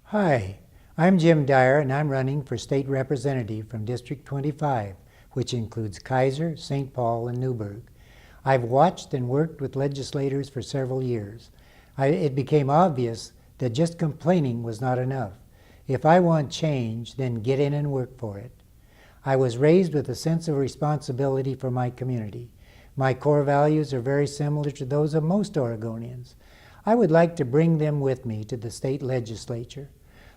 Hi, I'm Jim Dyer and I'm running for state representative from District 25, which includes Kaiser, St. Paul, and Newburgh. I've watched and worked with legislators for several years. It became obvious that just complaining was not enough. If I want change, then get in and work for it. I was raised with a sense of responsibility for my community. My core values are very similar to those of most Oregonians. I would like to bring them with me to the state legislature.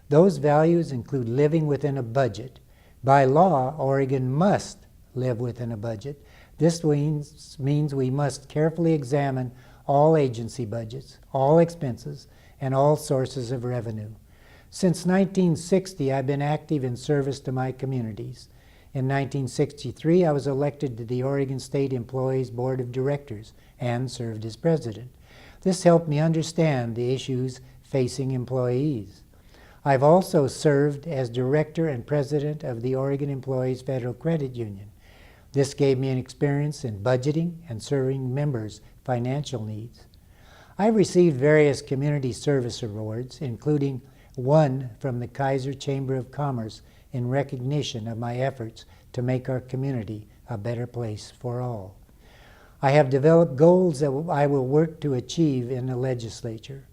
Those values include living within a budget. By law, Oregon must live within a budget. This means we must carefully examine all agency budgets, all expenses, and all sources of revenue. Since 1960, I've been active in service to my communities. In 1963, I was elected to the Oregon State Employees Board of Directors and served as president. This helped me understand the issues facing employees. I've also served as director and president of the Oregon Employees Federal Credit Union. This gave me an experience in budgeting and serving members' financial needs. I've received various community service awards, including one from the Kaiser Chamber of Commerce in recognition of my efforts to make our community a better place for all. I have developed goals that I will work to achieve in the legislature.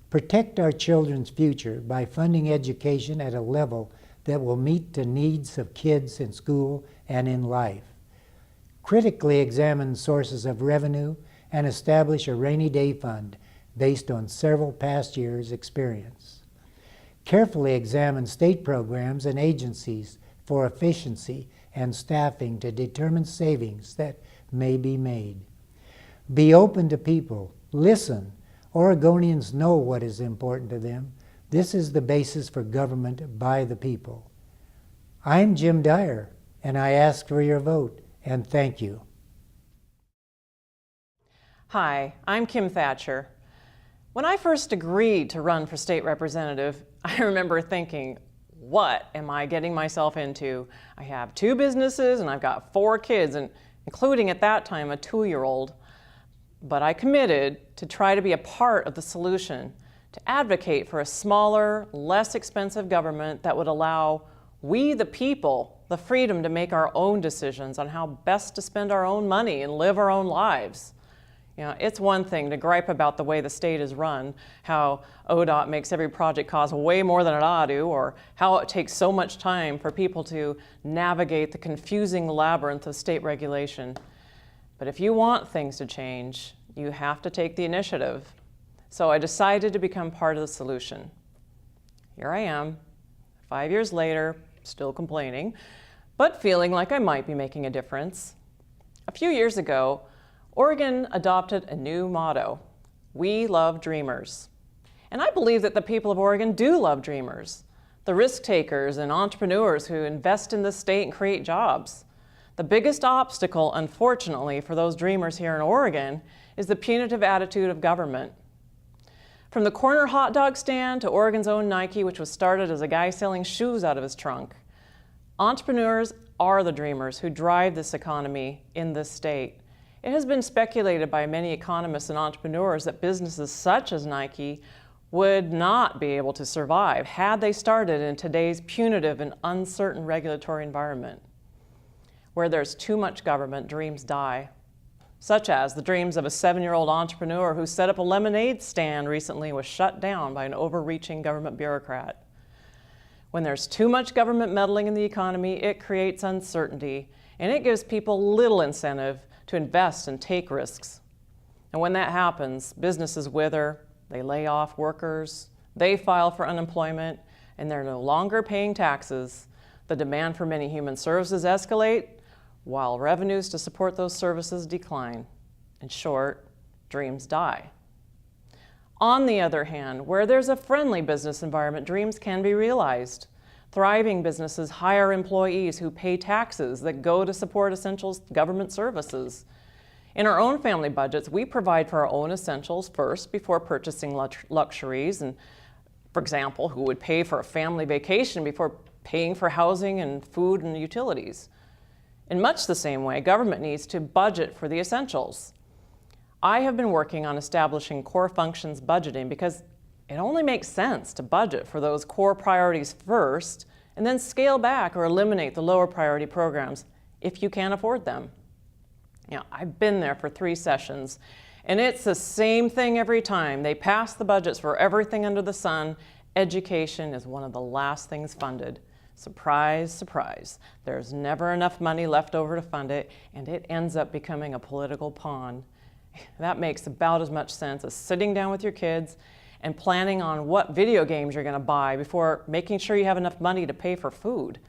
Protect our children's future by funding education at a level that will meet the needs of kids in school and in life. Critically examine sources of revenue and establish a rainy day fund based on several past years' experience. Carefully examine state programs and agencies for efficiency and staffing to determine savings that may be made. Be open to people. Listen. Oregonians know what is important to them. This is the basis for government by the people. I'm Jim Dyer, and I ask for your vote, and thank you. Hi, I'm Kim Thatcher. When I first agreed to run for state representative, I remember thinking, what am I getting myself into? I have 2 businesses and I've got 4 kids, and including at that time a 2-year-old. But I committed to try to be a part of the solution, to advocate for a smaller, less expensive government that would allow we, the people, the freedom to make our own decisions on how best to spend our own money and live our own lives. You know, it's one thing to gripe about the way the state is run, how ODOT makes every project cost way more than it ought to, or how it takes so much time for people to navigate the confusing labyrinth of state regulation. But if you want things to change, you have to take the initiative. So I decided to become part of the solution. Here I am, 5 years later, still complaining, but feeling like I might be making a difference. A few years ago, Oregon adopted a new motto: we love dreamers. And I believe that the people of Oregon do love dreamers, the risk takers and entrepreneurs who invest in the state and create jobs. The biggest obstacle, unfortunately, for those dreamers here in Oregon is the punitive attitude of government. From the corner hot dog stand to Oregon's own Nike, which was started as a guy selling shoes out of his trunk, entrepreneurs are the dreamers who drive this economy in this state. It has been speculated by many economists and entrepreneurs that businesses such as Nike would not be able to survive had they started in today's punitive and uncertain regulatory environment. Where there's too much government, dreams die, such as the dreams of a 7-year-old entrepreneur who set up a lemonade stand recently and was shut down by an overreaching government bureaucrat. When there's too much government meddling in the economy, it creates uncertainty, and it gives people little incentive to invest and take risks. And when that happens, businesses wither, they lay off workers, they file for unemployment, and they're no longer paying taxes. The demand for many human services escalate, while revenues to support those services decline. In short, dreams die. On the other hand, where there's a friendly business environment, dreams can be realized. Thriving businesses hire employees who pay taxes that go to support essential government services. In our own family budgets, we provide for our own essentials first before purchasing luxuries. And for example, who would pay for a family vacation before paying for housing and food and utilities? In much the same way, government needs to budget for the essentials. I have been working on establishing core functions budgeting because It only makes sense to budget for those core priorities first and then scale back or eliminate the lower priority programs if you can't afford them. I've been there for 3 sessions, and it's the same thing every time. They pass the budgets for everything under the sun. Education is one of the last things funded. Surprise, surprise. There's never enough money left over to fund it, and it ends up becoming a political pawn. That makes about as much sense as sitting down with your kids and planning on what video games you're going to buy before making sure you have enough money to pay for food.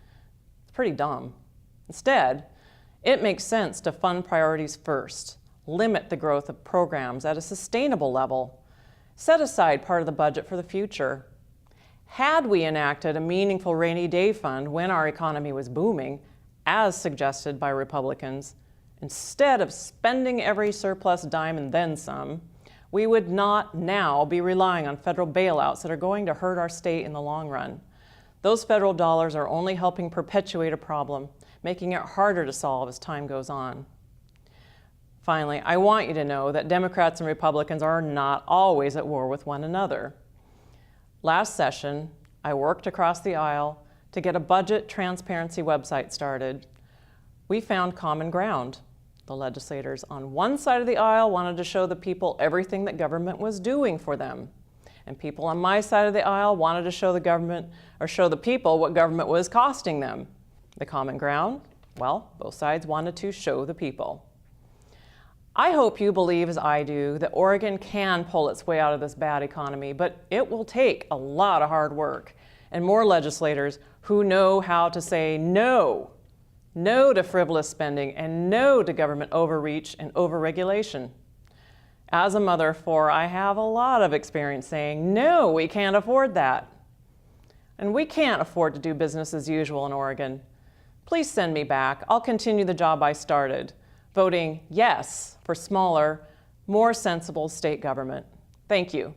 It's pretty dumb. Instead, it makes sense to fund priorities first, limit the growth of programs at a sustainable level, set aside part of the budget for the future. Had we enacted a meaningful rainy day fund when our economy was booming, as suggested by Republicans, instead of spending every surplus dime and then some, we would not now be relying on federal bailouts that are going to hurt our state in the long run. Those federal dollars are only helping perpetuate a problem, making it harder to solve as time goes on. Finally, I want you to know that Democrats and Republicans are not always at war with one another. Last session, I worked across the aisle to get a budget transparency website started. We found common ground. The legislators on one side of the aisle wanted to show the people everything that government was doing for them. And people on my side of the aisle wanted to show the people what government was costing them. The common ground? Well, both sides wanted to show the people. I hope you believe, as I do, that Oregon can pull its way out of this bad economy, but it will take a lot of hard work and more legislators who know how to say no. No to frivolous spending and no to government overreach and overregulation. As a mother of 4, I have a lot of experience saying, no, we can't afford that. And we can't afford to do business as usual in Oregon. Please send me back. I'll continue the job I started, voting yes for smaller, more sensible state government. Thank you.